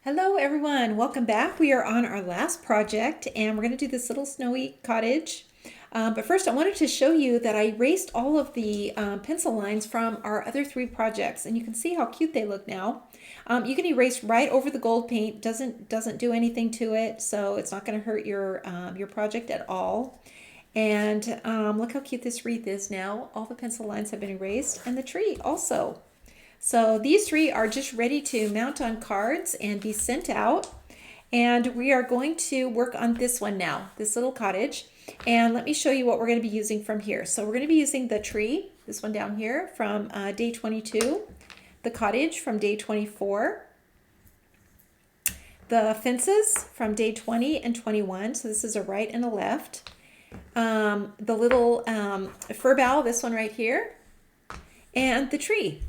Hello everyone, welcome back. We are on our last project and we're going to do this little snowy cottage. But first I wanted to show you that I erased all of the pencil lines from our other three projects, and you can see how cute they look now. You can erase right over the gold paint, doesn't do anything to it, so it's not going to hurt your project at all. And look how cute this wreath is now. All the pencil lines have been erased, and the tree also. So these three are just ready to mount on cards and be sent out. And we are going to work on this one now, this little cottage. And let me show you what we're going to be using from here. So we're going to be using the tree, this one down here, from day 22, the cottage from day 24, the fences from day 20 and 21. So this is a right and a left. The little fir bough, this one right here, and the tree,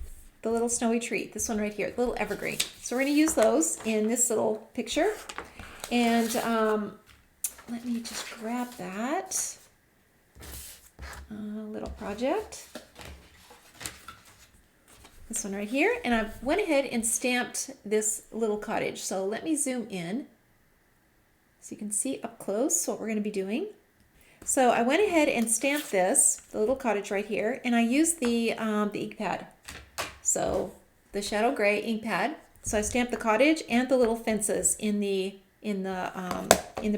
the little snowy tree, this one right here, the little evergreen. So we're going to use those in this little picture. And let me just grab that little project. This one right here. And I went ahead and stamped this little cottage. So let me zoom in so you can see up close what we're going to be doing. So I went ahead and stamped this, the little cottage right here, and I used the ink pad. So the shadow gray ink pad. So I stamped the cottage and the little fences in the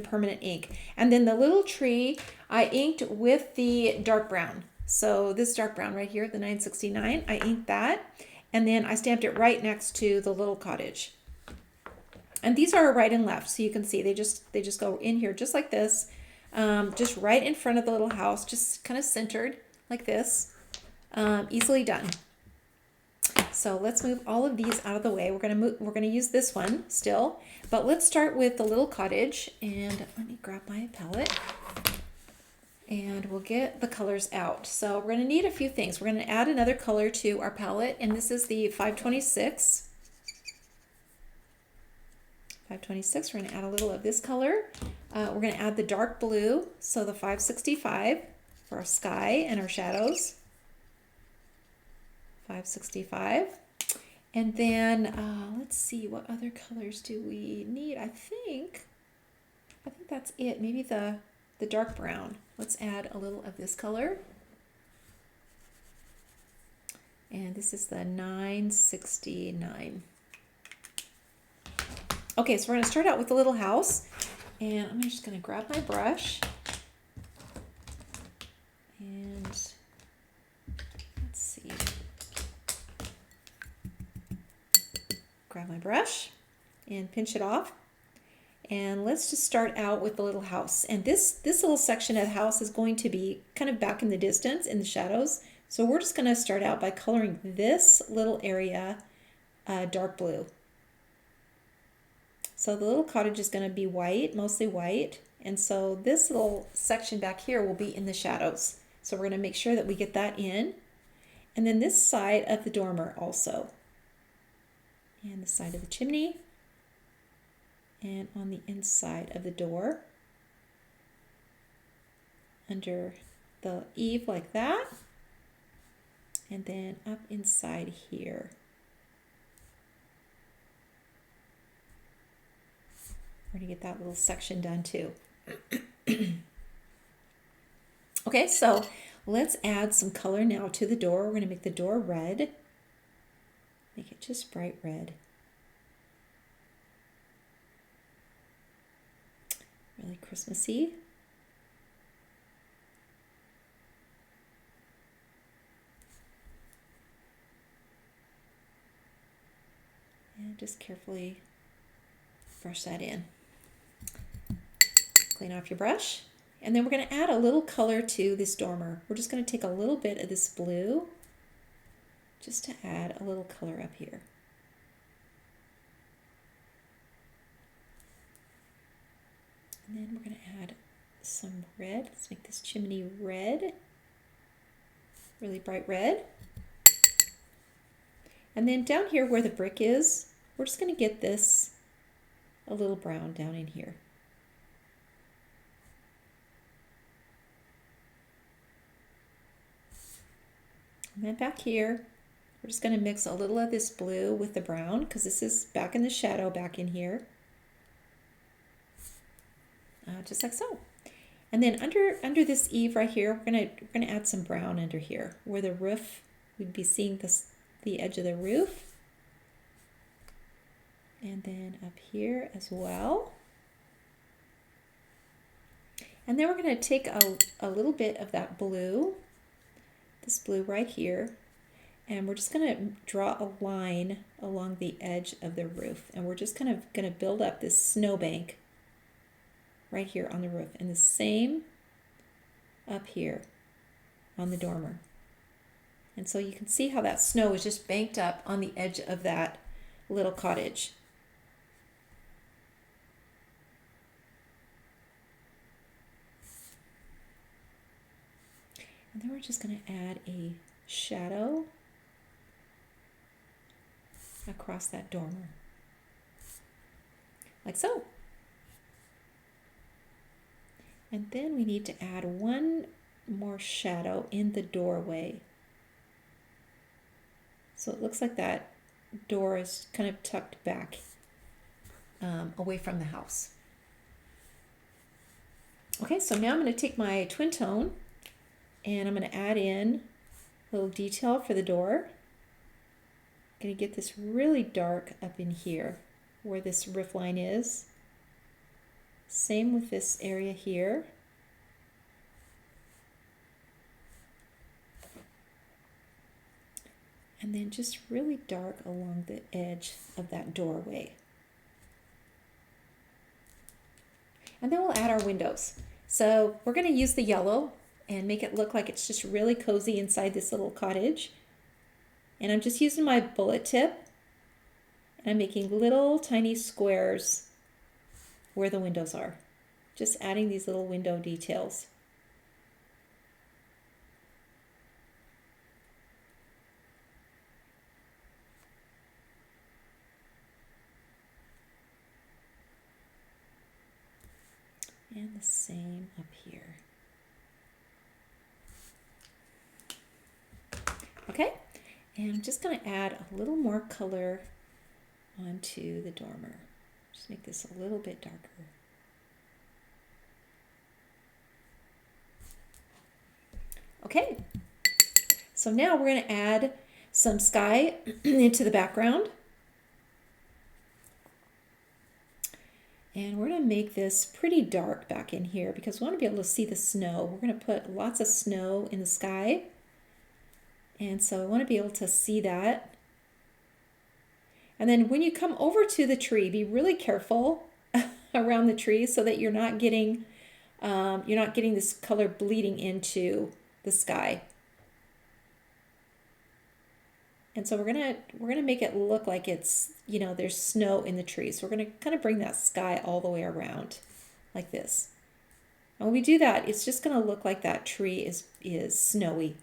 permanent ink. And then the little tree I inked with the dark brown. So this dark brown right here, the 969, I inked that. And then I stamped it right next to the little cottage. And these are right and left, so you can see they just go in here just like this. Just right in front of the little house, just kind of centered like this. Easily done. So let's move all of these out of the way. We're gonna use this one still, but let's start with the little cottage. And let me grab my palette, and we'll get the colors out. So we're gonna need a few things. We're gonna add another color to our palette, and this is the 526. 526. We're gonna add a little of this color. We're gonna add the dark blue, so the 565 for our sky and our shadows. 565. And then let's see, what other colors do we need? I think that's it. Maybe the dark brown. Let's add a little of this color. And this is the 969. Okay, so we're going to start out with the little house. And I'm just going to grab my brush. And let's see. Grab my brush and pinch it off. And let's just start out with the little house. And this little section of the house is going to be kind of back in the distance in the shadows. So we're just going to start out by coloring this little area dark blue. So the little cottage is going to be white, mostly white. And so this little section back here will be in the shadows. So we're going to make sure that we get that in. And then this side of the dormer also. And the side of the chimney, and on the inside of the door, under the eave like that, and then up inside here. We're going to get that little section done too. Okay, so let's add some color now to the door. We're going to make the door red. Make it just bright red. Really Christmassy. And just carefully brush that in. Clean off your brush. And then we're going to add a little color to this dormer. We're just going to take a little bit of this blue just to add a little color up here. And then we're going to add some red. Let's make this chimney red, really bright red. And then down here where the brick is, we're just going to get this a little brown down in here. And then back here, We're just going to mix a little of this blue with the brown because this is back in the shadow back in here. Just like so. And then under this eave right here, we're gonna add some brown under here where the roof, we'd be seeing the edge of the roof. And then up here as well. And then we're going to take a little bit of that blue, this blue right here, and we're just going to draw a line along the edge of the roof. And we're just kind of going to build up this snowbank right here on the roof. And the same up here on the dormer. And so you can see how that snow is just banked up on the edge of that little cottage. And then we're just going to add a shadow across that dormer, like so. And then we need to add one more shadow in the doorway. So it looks like that door is kind of tucked back away from the house. Okay, so now I'm going to take my twin tone and I'm going to add in a little detail for the door. I'm going to get this really dark up in here where this roof line is. Same with this area here. And then just really dark along the edge of that doorway. And then we'll add our windows. So we're going to use the yellow and make it look like it's just really cozy inside this little cottage. And I'm just using my bullet tip. And I'm making little tiny squares where the windows are. Just adding these little window details. And the same up here. Okay, and I'm just going to add a little more color onto the dormer. Just make this a little bit darker. Okay, so now we're going to add some sky into the background. And we're going to make this pretty dark back in here because we want to be able to see the snow. We're going to put lots of snow in the sky. And so I want to be able to see that. And then when you come over to the tree, be really careful around the tree so that you're not getting this color bleeding into the sky. And so we're gonna make it look like it's, there's snow in the tree. So we're gonna kind of bring that sky all the way around like this. And when we do that, it's just gonna look like that tree is snowy.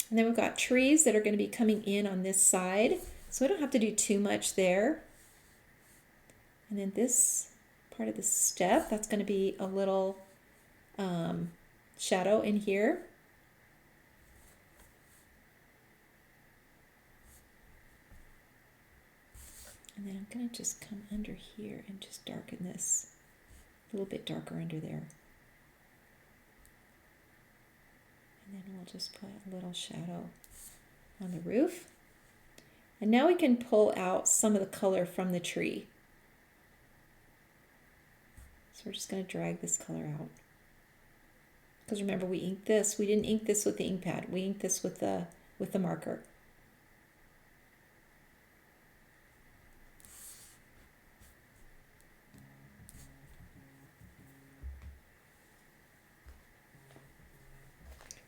And then we've got trees that are going to be coming in on this side. So we don't have to do too much there. And then this part of the step, that's going to be a little shadow in here. And then I'm going to just come under here and just darken this a little bit darker under there. And then we'll just put a little shadow on the roof. And now we can pull out some of the color from the tree. So we're just going to drag this color out. Because remember, we inked this. We didn't ink this with the ink pad. We inked this with the marker.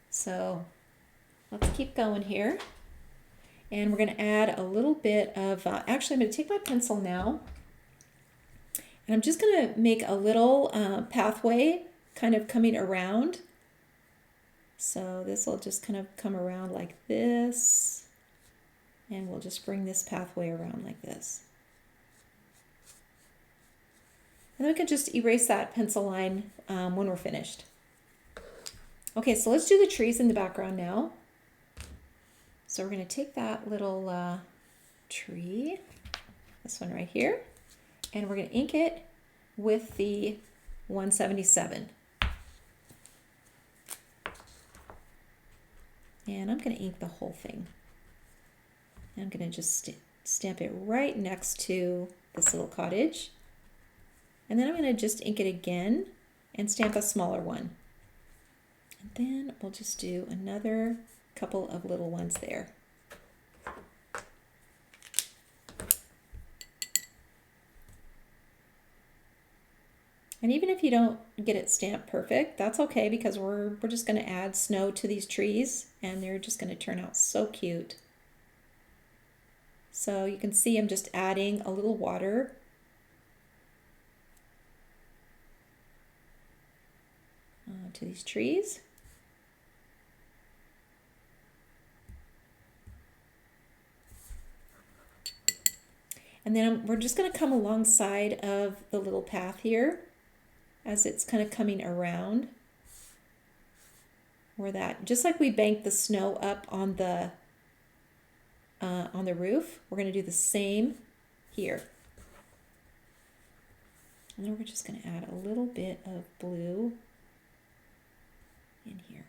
So let's keep going here. And we're going to add a little bit of, actually I'm going to take my pencil now. And I'm just going to make a little pathway kind of coming around. So this will just kind of come around like this. And we'll just bring this pathway around like this. And then we can just erase that pencil line when we're finished. Okay, so let's do the trees in the background now. So we're going to take that little tree, this one right here, and we're going to ink it with the 177. And I'm going to ink the whole thing. And I'm going to just stamp it right next to this little cottage. And then I'm going to just ink it again and stamp a smaller one. And then we'll just do another couple of little ones there. And even if you don't get it stamped perfect, that's okay, because we're just going to add snow to these trees and they're just going to turn out so cute. So you can see I'm just adding a little water. To these trees. And then we're just going to come alongside of the little path here as it's kind of coming around. Or that, just like we banked the snow up on the roof, we're going to do the same here. And then we're just going to add a little bit of blue in here.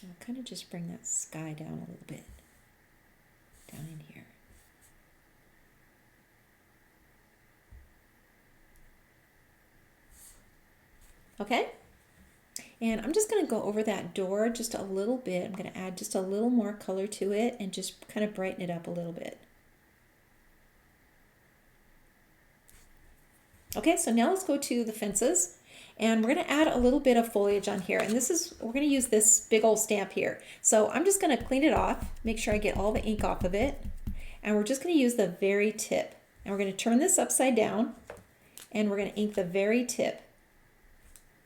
I'll kind of just bring that sky down a little bit, down in here. Okay, and I'm just going to go over that door just a little bit. I'm going to add just a little more color to it and just kind of brighten it up a little bit. Okay, so now let's go to the fences, and we're going to add a little bit of foliage on here. And we're going to use this big old stamp here. So I'm just going to clean it off, make sure I get all the ink off of it. And we're just going to use the very tip. And we're going to turn this upside down, and we're going to ink the very tip,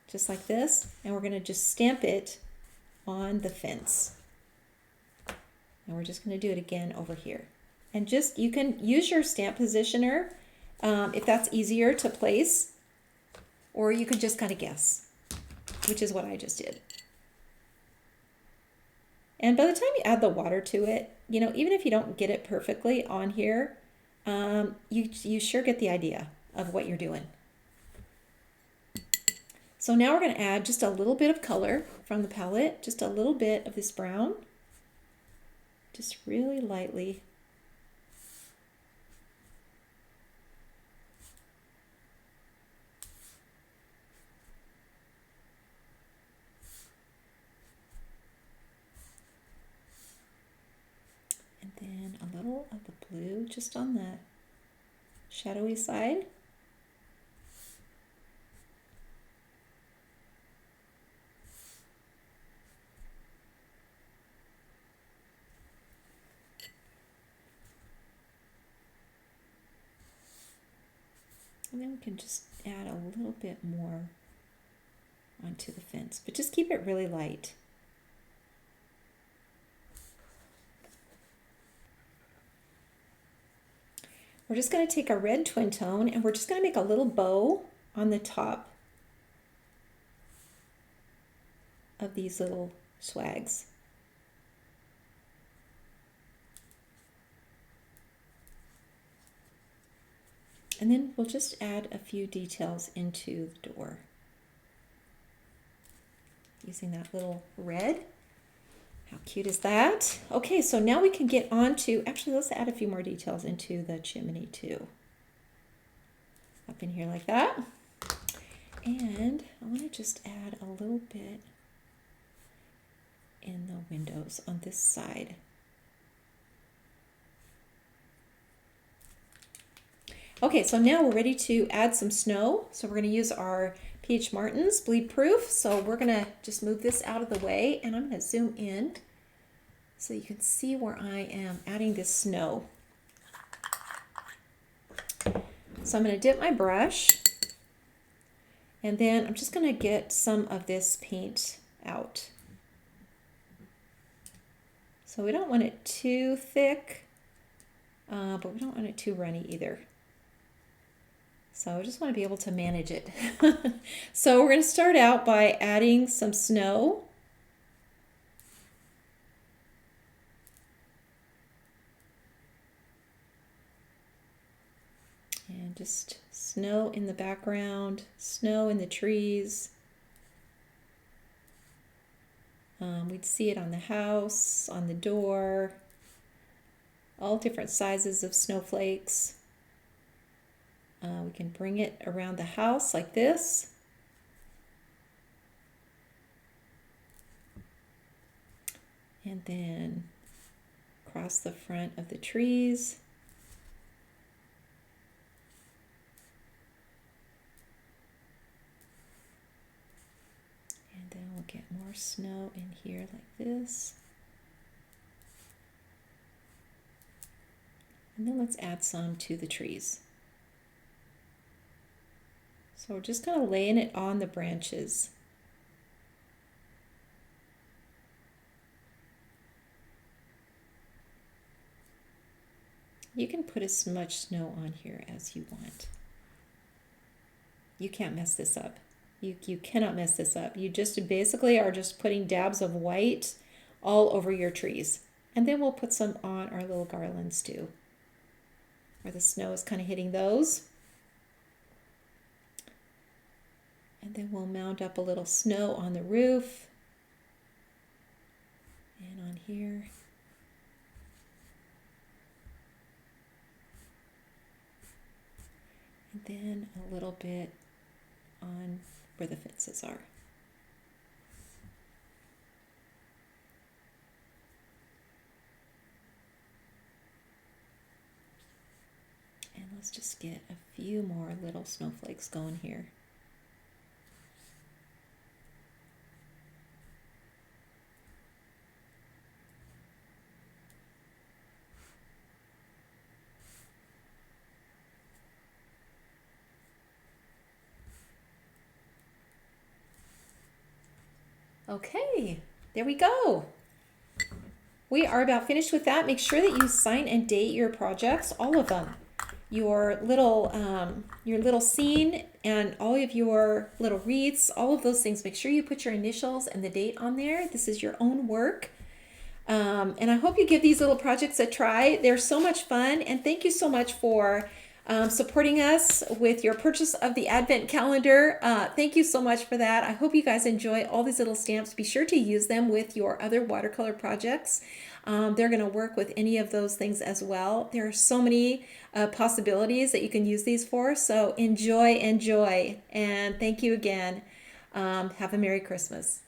just like this. And we're going to just stamp it on the fence. And we're just going to do it again over here. And just, you can use your stamp positioner if that's easier to place, or you could just kind of guess, which is what I just did. And by the time you add the water to it, you know, even if you don't get it perfectly on here, you sure get the idea of what you're doing. So now we're going to add just a little bit of color from the palette, just a little bit of this brown, just really lightly. And then a little of the blue just on the shadowy side. And then we can just add a little bit more onto the fence, but just keep it really light. We're just going to take a red twin tone and we're just going to make a little bow on the top of these little swags. And then we'll just add a few details into the door using that little red. How cute is that? Okay, so now we can get on to, actually let's add a few more details into the chimney too. Up in here like that. And I want to just add a little bit in the windows on this side. Okay, so now we're ready to add some snow. So we're going to use our P.H. Martin's Bleed Proof. So we're going to just move this out of the way, and I'm going to zoom in so you can see where I am adding this snow. So I'm going to dip my brush, and then I'm just going to get some of this paint out. So we don't want it too thick, but we don't want it too runny either. So I just want to be able to manage it. So we're going to start out by adding some snow. And just snow in the background, snow in the trees. We'd see it on the house, on the door, all different sizes of snowflakes. We can bring it around the house like this. And then across the front of the trees. And then we'll get more snow in here like this. And then let's add some to the trees. So we're just kind of laying it on the branches. You can put as much snow on here as you want. You can't mess this up. You cannot mess this up. You just basically are just putting dabs of white all over your trees. And then we'll put some on our little garlands too, where the snow is kind of hitting those. And then we'll mount up a little snow on the roof and on here. And then a little bit on where the fences are. And let's just get a few more little snowflakes going here. Okay, there we go. We are about finished with that. Make sure that you sign and date your projects, all of them. Your little scene and all of your little wreaths, all of those things. Make sure you put your initials and the date on there. This is your own work. And I hope you give these little projects a try. They're so much fun. And thank you so much for supporting us with your purchase of the Advent calendar. Thank you so much for that. I hope you guys enjoy all these little stamps. Be sure to use them with your other watercolor projects. They're going to work with any of those things as well. There are so many possibilities that you can use these for. So enjoy, and thank you again. Have a Merry Christmas.